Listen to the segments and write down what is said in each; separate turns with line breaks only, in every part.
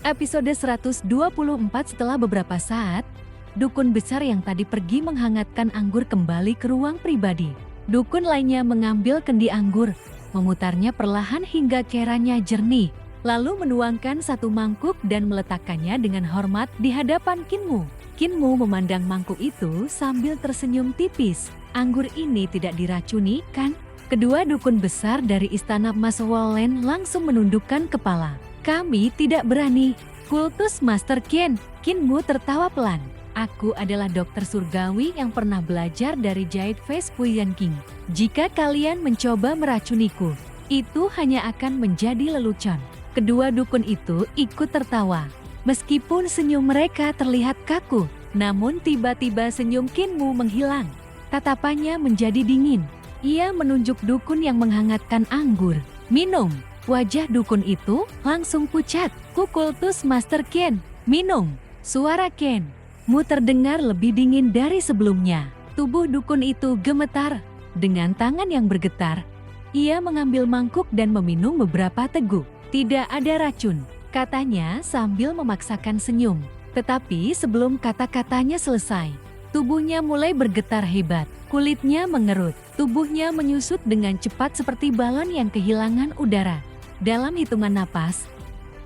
Episode 124. Setelah beberapa saat, dukun besar yang tadi pergi menghangatkan anggur kembali ke ruang pribadi. Dukun lainnya mengambil kendi anggur, memutarnya perlahan hingga cairannya jernih, lalu menuangkan satu mangkuk dan meletakkannya dengan hormat di hadapan Kinmu. Kinmu memandang mangkuk itu sambil tersenyum tipis. Anggur ini tidak diracuni, kan? Kedua dukun besar dari istana Mas Wallen langsung menundukkan kepala. Kami tidak berani. Kultus Master Qin. Kinmu tertawa pelan. Aku adalah dokter surgawi yang pernah belajar dari Jade Face Puyan King. Jika kalian mencoba meracuniku, itu hanya akan menjadi lelucon. Kedua dukun itu ikut tertawa. Meskipun senyum mereka terlihat kaku, namun tiba-tiba senyum Kinmu menghilang. Tatapannya menjadi dingin. Ia menunjuk dukun yang menghangatkan anggur. Minum. Wajah dukun itu langsung pucat. Kultus Master Qin, minum. Suara Qin-mu terdengar lebih dingin dari sebelumnya. Tubuh dukun itu gemetar. Dengan tangan yang bergetar, ia mengambil mangkuk dan meminum beberapa teguk. Tidak ada racun, katanya sambil memaksakan senyum. Tetapi sebelum kata-katanya selesai, tubuhnya mulai bergetar hebat. Kulitnya mengerut, tubuhnya menyusut dengan cepat seperti balon yang kehilangan udara. Dalam hitungan napas,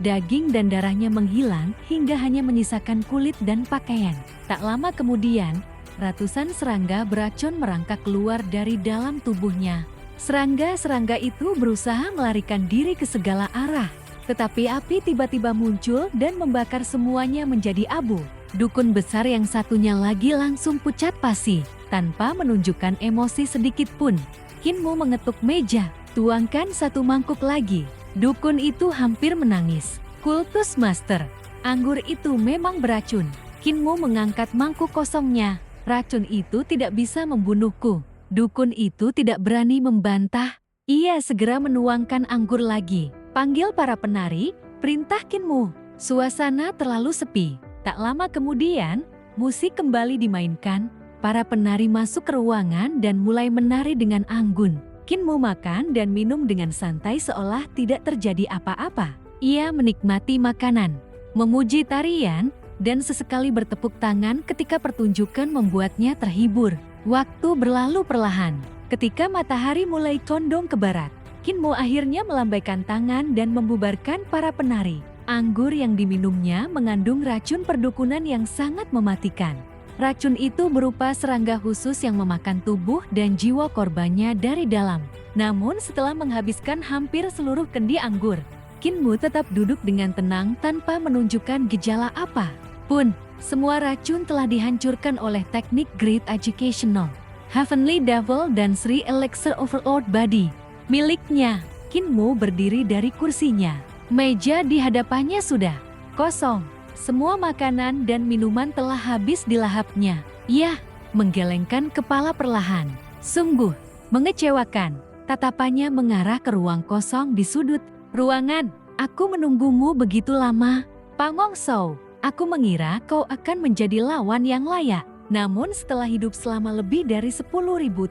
daging dan darahnya menghilang hingga hanya menyisakan kulit dan pakaian. Tak lama kemudian, ratusan serangga beracun merangkak keluar dari dalam tubuhnya. Serangga-serangga itu berusaha melarikan diri ke segala arah. Tetapi api tiba-tiba muncul dan membakar semuanya menjadi abu. Dukun besar yang satunya lagi langsung pucat pasi, tanpa menunjukkan emosi sedikit pun. Kinmu mengetuk meja, tuangkan satu mangkuk lagi. Dukun itu hampir menangis. Kultus Master, anggur itu memang beracun. Kinmu mengangkat mangkuk kosongnya. Racun itu tidak bisa membunuhku. Dukun itu tidak berani membantah. Ia segera menuangkan anggur lagi. Panggil para penari, perintah Kinmu. Suasana terlalu sepi. Tak lama kemudian, musik kembali dimainkan. Para penari masuk ke ruangan dan mulai menari dengan anggun. Kinmu makan dan minum dengan santai seolah tidak terjadi apa-apa. Ia menikmati makanan, memuji tarian, dan sesekali bertepuk tangan ketika pertunjukan membuatnya terhibur. Waktu berlalu perlahan. Ketika matahari mulai condong ke barat, Kinmu akhirnya melambaikan tangan dan membubarkan para penari. Anggur yang diminumnya mengandung racun perdukunan yang sangat mematikan. Racun itu berupa serangga khusus yang memakan tubuh dan jiwa korbannya dari dalam. Namun setelah menghabiskan hampir seluruh kendi anggur, Kinmu tetap duduk dengan tenang tanpa menunjukkan gejala apa pun. Semua racun telah dihancurkan oleh teknik Great Educational, Heavenly Devil dan Sri Elixir Overlord Body miliknya. Kinmu berdiri dari kursinya. Meja di hadapannya sudah kosong. Semua makanan dan minuman telah habis dilahapnya. Ia menggelengkan kepala perlahan. Sungguh mengecewakan. Tatapannya mengarah ke ruang kosong di sudut ruangan. Aku menunggumu begitu lama, Pangongso. Aku mengira kau akan menjadi lawan yang layak. Namun setelah hidup selama lebih dari 10.000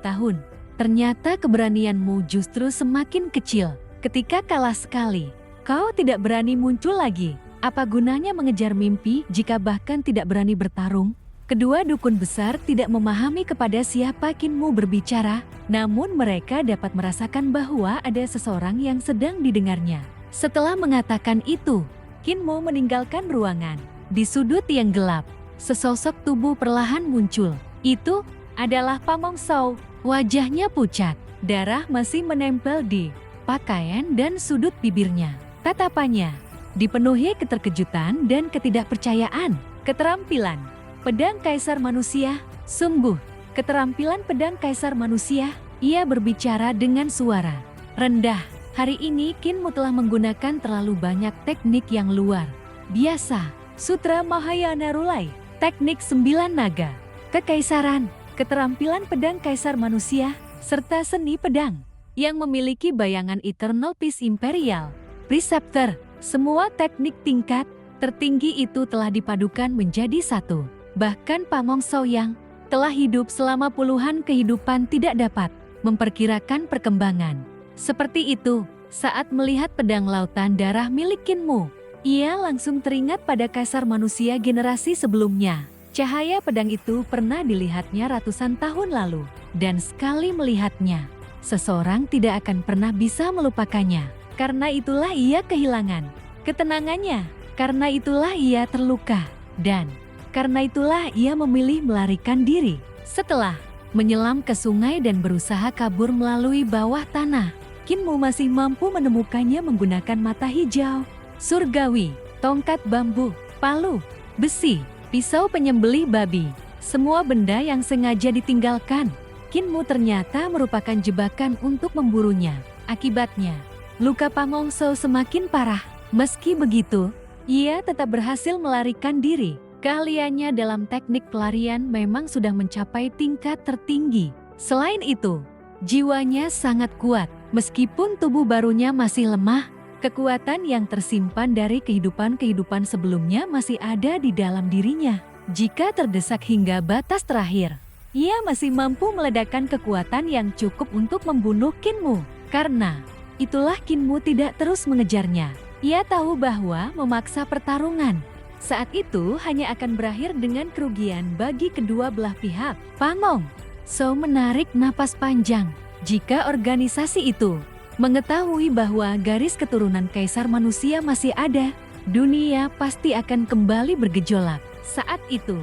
tahun, ternyata keberanianmu justru semakin kecil. Ketika kalah sekali, kau tidak berani muncul lagi. Apa gunanya mengejar mimpi jika bahkan tidak berani bertarung? Kedua dukun besar tidak memahami kepada siapa Kinmu berbicara, namun mereka dapat merasakan bahwa ada seseorang yang sedang didengarnya. Setelah mengatakan itu, Kinmu meninggalkan ruangan. Di sudut yang gelap, sesosok tubuh perlahan muncul. Itu adalah Pangongso. Wajahnya pucat, darah masih menempel di pakaian dan sudut bibirnya. Tatapannya dipenuhi keterkejutan dan ketidakpercayaan. Keterampilan pedang kaisar manusia, sungguh keterampilan pedang kaisar manusia. Ia berbicara dengan suara rendah. Hari ini Kinmu telah menggunakan terlalu banyak teknik yang luar biasa. Sutra Mahayana Rulai, teknik 9 naga, kekaisaran, keterampilan pedang kaisar manusia, serta seni pedang yang memiliki bayangan Eternal Peace Imperial, Preceptor. Semua teknik tingkat tertinggi itu telah dipadukan menjadi satu. Bahkan Pangongso yang telah hidup selama puluhan kehidupan tidak dapat memperkirakan perkembangan seperti itu saat melihat pedang lautan darah milik Kinmu. Ia langsung teringat pada kaisar manusia generasi sebelumnya. Cahaya pedang itu pernah dilihatnya ratusan tahun lalu, dan sekali melihatnya, seseorang tidak akan pernah bisa melupakannya. Karena itulah ia kehilangan ketenangannya, karena itulah ia terluka, dan karena itulah ia memilih melarikan diri. Setelah menyelam ke sungai dan berusaha kabur melalui bawah tanah, Kinmu masih mampu menemukannya menggunakan mata hijau, surgawi, tongkat bambu, palu, besi, pisau penyembelih babi, semua benda yang sengaja ditinggalkan. Kinmu ternyata merupakan jebakan untuk memburunya. Akibatnya, luka Pangongso semakin parah. Meski begitu, ia tetap berhasil melarikan diri. Keahliannya dalam teknik pelarian memang sudah mencapai tingkat tertinggi. Selain itu, jiwanya sangat kuat. Meskipun tubuh barunya masih lemah, kekuatan yang tersimpan dari kehidupan-kehidupan sebelumnya masih ada di dalam dirinya. Jika terdesak hingga batas terakhir, ia masih mampu meledakkan kekuatan yang cukup untuk membunuh Kinmu. Karena itulah Kinmu tidak terus mengejarnya. Ia tahu bahwa memaksa pertarungan saat itu hanya akan berakhir dengan kerugian bagi kedua belah pihak. Pangongso menarik napas panjang. Jika organisasi itu mengetahui bahwa garis keturunan kaisar manusia masih ada, dunia pasti akan kembali bergejolak. Saat itu,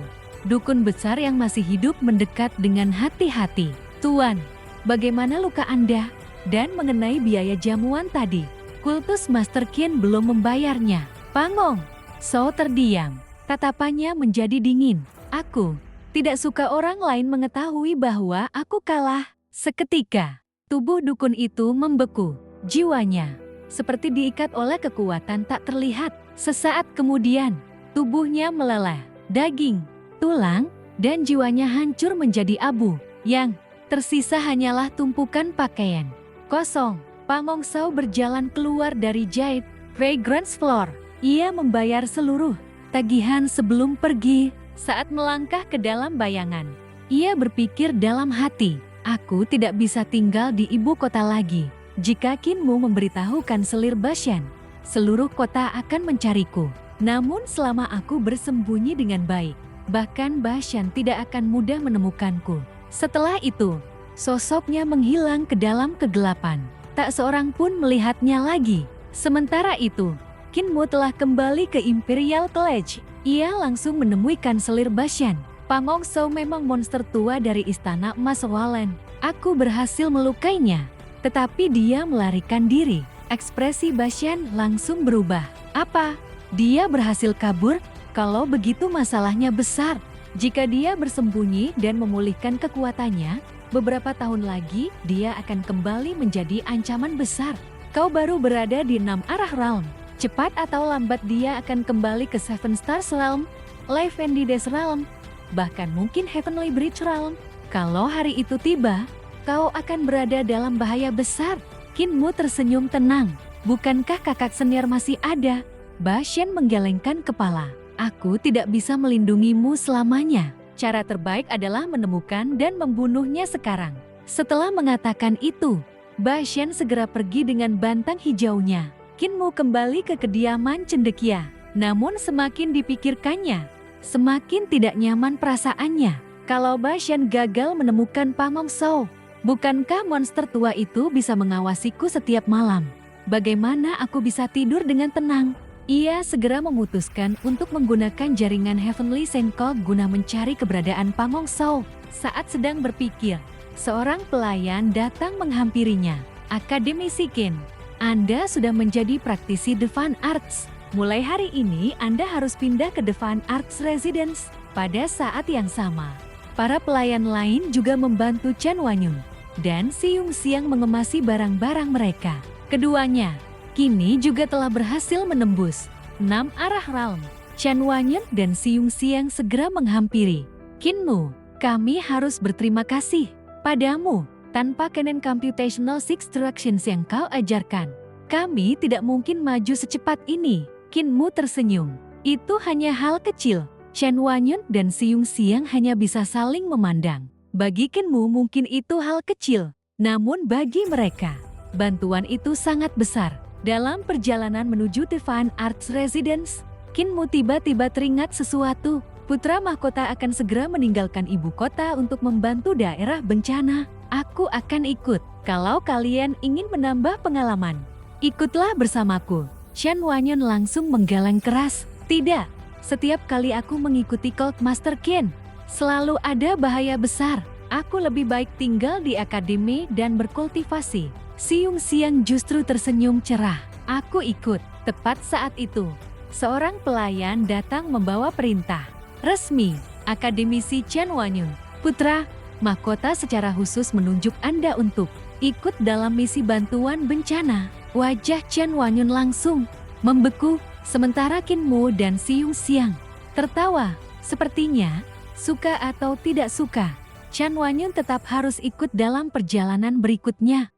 dukun besar yang masih hidup mendekat dengan hati-hati. "Tuan, bagaimana luka Anda? Dan mengenai biaya jamuan tadi, kultus Master Qin belum membayarnya." Pangongso terdiam. Tatapannya menjadi dingin. "Aku tidak suka orang lain mengetahui bahwa aku kalah." Seketika, tubuh dukun itu membeku. Jiwanya seperti diikat oleh kekuatan tak terlihat. Sesaat kemudian, tubuhnya meleleh. Daging, tulang, dan jiwanya hancur menjadi abu. Yang tersisa hanyalah tumpukan pakaian kosong. Pangongso berjalan keluar dari Jade Fragrance Floor. Ia membayar seluruh tagihan sebelum pergi. Saat melangkah ke dalam bayangan, ia berpikir dalam hati, "Aku tidak bisa tinggal di ibu kota lagi. Jika Kinmu memberitahukan selir Bashan, seluruh kota akan mencariku. Namun selama aku bersembunyi dengan baik, bahkan Bashan tidak akan mudah menemukanku." Setelah itu, sosoknya menghilang ke dalam kegelapan. Tak seorang pun melihatnya lagi. Sementara itu, Kinmu telah kembali ke Imperial College. Ia langsung menemukan selir Bashan. "Pangongso memang monster tua dari Istana Emas Wallen. Aku berhasil melukainya, tetapi dia melarikan diri." Ekspresi Bashan langsung berubah. "Apa? Dia berhasil kabur? Kalau begitu masalahnya besar. Jika dia bersembunyi dan memulihkan kekuatannya, beberapa tahun lagi dia akan kembali menjadi ancaman besar. Kau baru berada di 6 arah realm. Cepat atau lambat dia akan kembali ke Seven Stars Realm, Life and Death Realm, bahkan mungkin Heavenly Bridge Realm. Kalau hari itu tiba, kau akan berada dalam bahaya besar." Kinmu tersenyum tenang. "Bukankah kakak senior masih ada?" Bashan menggelengkan kepala. "Aku tidak bisa melindungimu selamanya. Cara terbaik adalah menemukan dan membunuhnya sekarang." Setelah mengatakan itu, Bashan segera pergi dengan bantang hijaunya. Kinmu kembali ke kediaman cendekia. Namun semakin dipikirkannya, semakin tidak nyaman perasaannya. Kalau Bashan gagal menemukan Pangongso, bukankah monster tua itu bisa mengawasiku setiap malam? Bagaimana aku bisa tidur dengan tenang? Ia segera memutuskan untuk menggunakan jaringan Heavenly Senko guna mencari keberadaan Pangongso. Saat sedang berpikir, seorang pelayan datang menghampirinya. "Akademisi Qin, Anda sudah menjadi praktisi Devant Arts. Mulai hari ini Anda harus pindah ke Devant Arts Residence." Pada saat yang sama, para pelayan lain juga membantu Chen Wanyun dan Siung Xiang mengemasi barang-barang mereka. Keduanya kini juga telah berhasil menembus 6 arah realm. Chen Wanyun dan Siung Xiang segera menghampiri. "Kinmu, kami harus berterima kasih padamu. Tanpa Canon Computational Six Directions yang kau ajarkan, kami tidak mungkin maju secepat ini." Kinmu tersenyum. "Itu hanya hal kecil." Chen Wanyun dan Siung Xiang hanya bisa saling memandang. Bagi Kinmu mungkin itu hal kecil, namun bagi mereka, bantuan itu sangat besar. Dalam perjalanan menuju The Fine Arts Residence, Kinmu tiba-tiba teringat sesuatu. Putra mahkota akan segera meninggalkan ibu kota untuk membantu daerah bencana. Aku akan ikut. Kalau kalian ingin menambah pengalaman, ikutlah bersamaku. Shen Wanyan langsung menggalang keras. Tidak, setiap kali aku mengikuti Cult Master Qin, selalu ada bahaya besar. Aku lebih baik tinggal di akademi dan berkultivasi. Siung Xiang justru tersenyum cerah. Aku ikut. Tepat saat itu, seorang pelayan datang membawa perintah. Resmi, Akademisi Chen Wanyan. Putra mahkota secara khusus menunjuk Anda untuk ikut dalam misi bantuan bencana. Wajah Chen Wanyan langsung membeku, sementara Kinmu dan Siung Xiang tertawa. Sepertinya, suka atau tidak suka, Chen Wanyan tetap harus ikut dalam perjalanan berikutnya.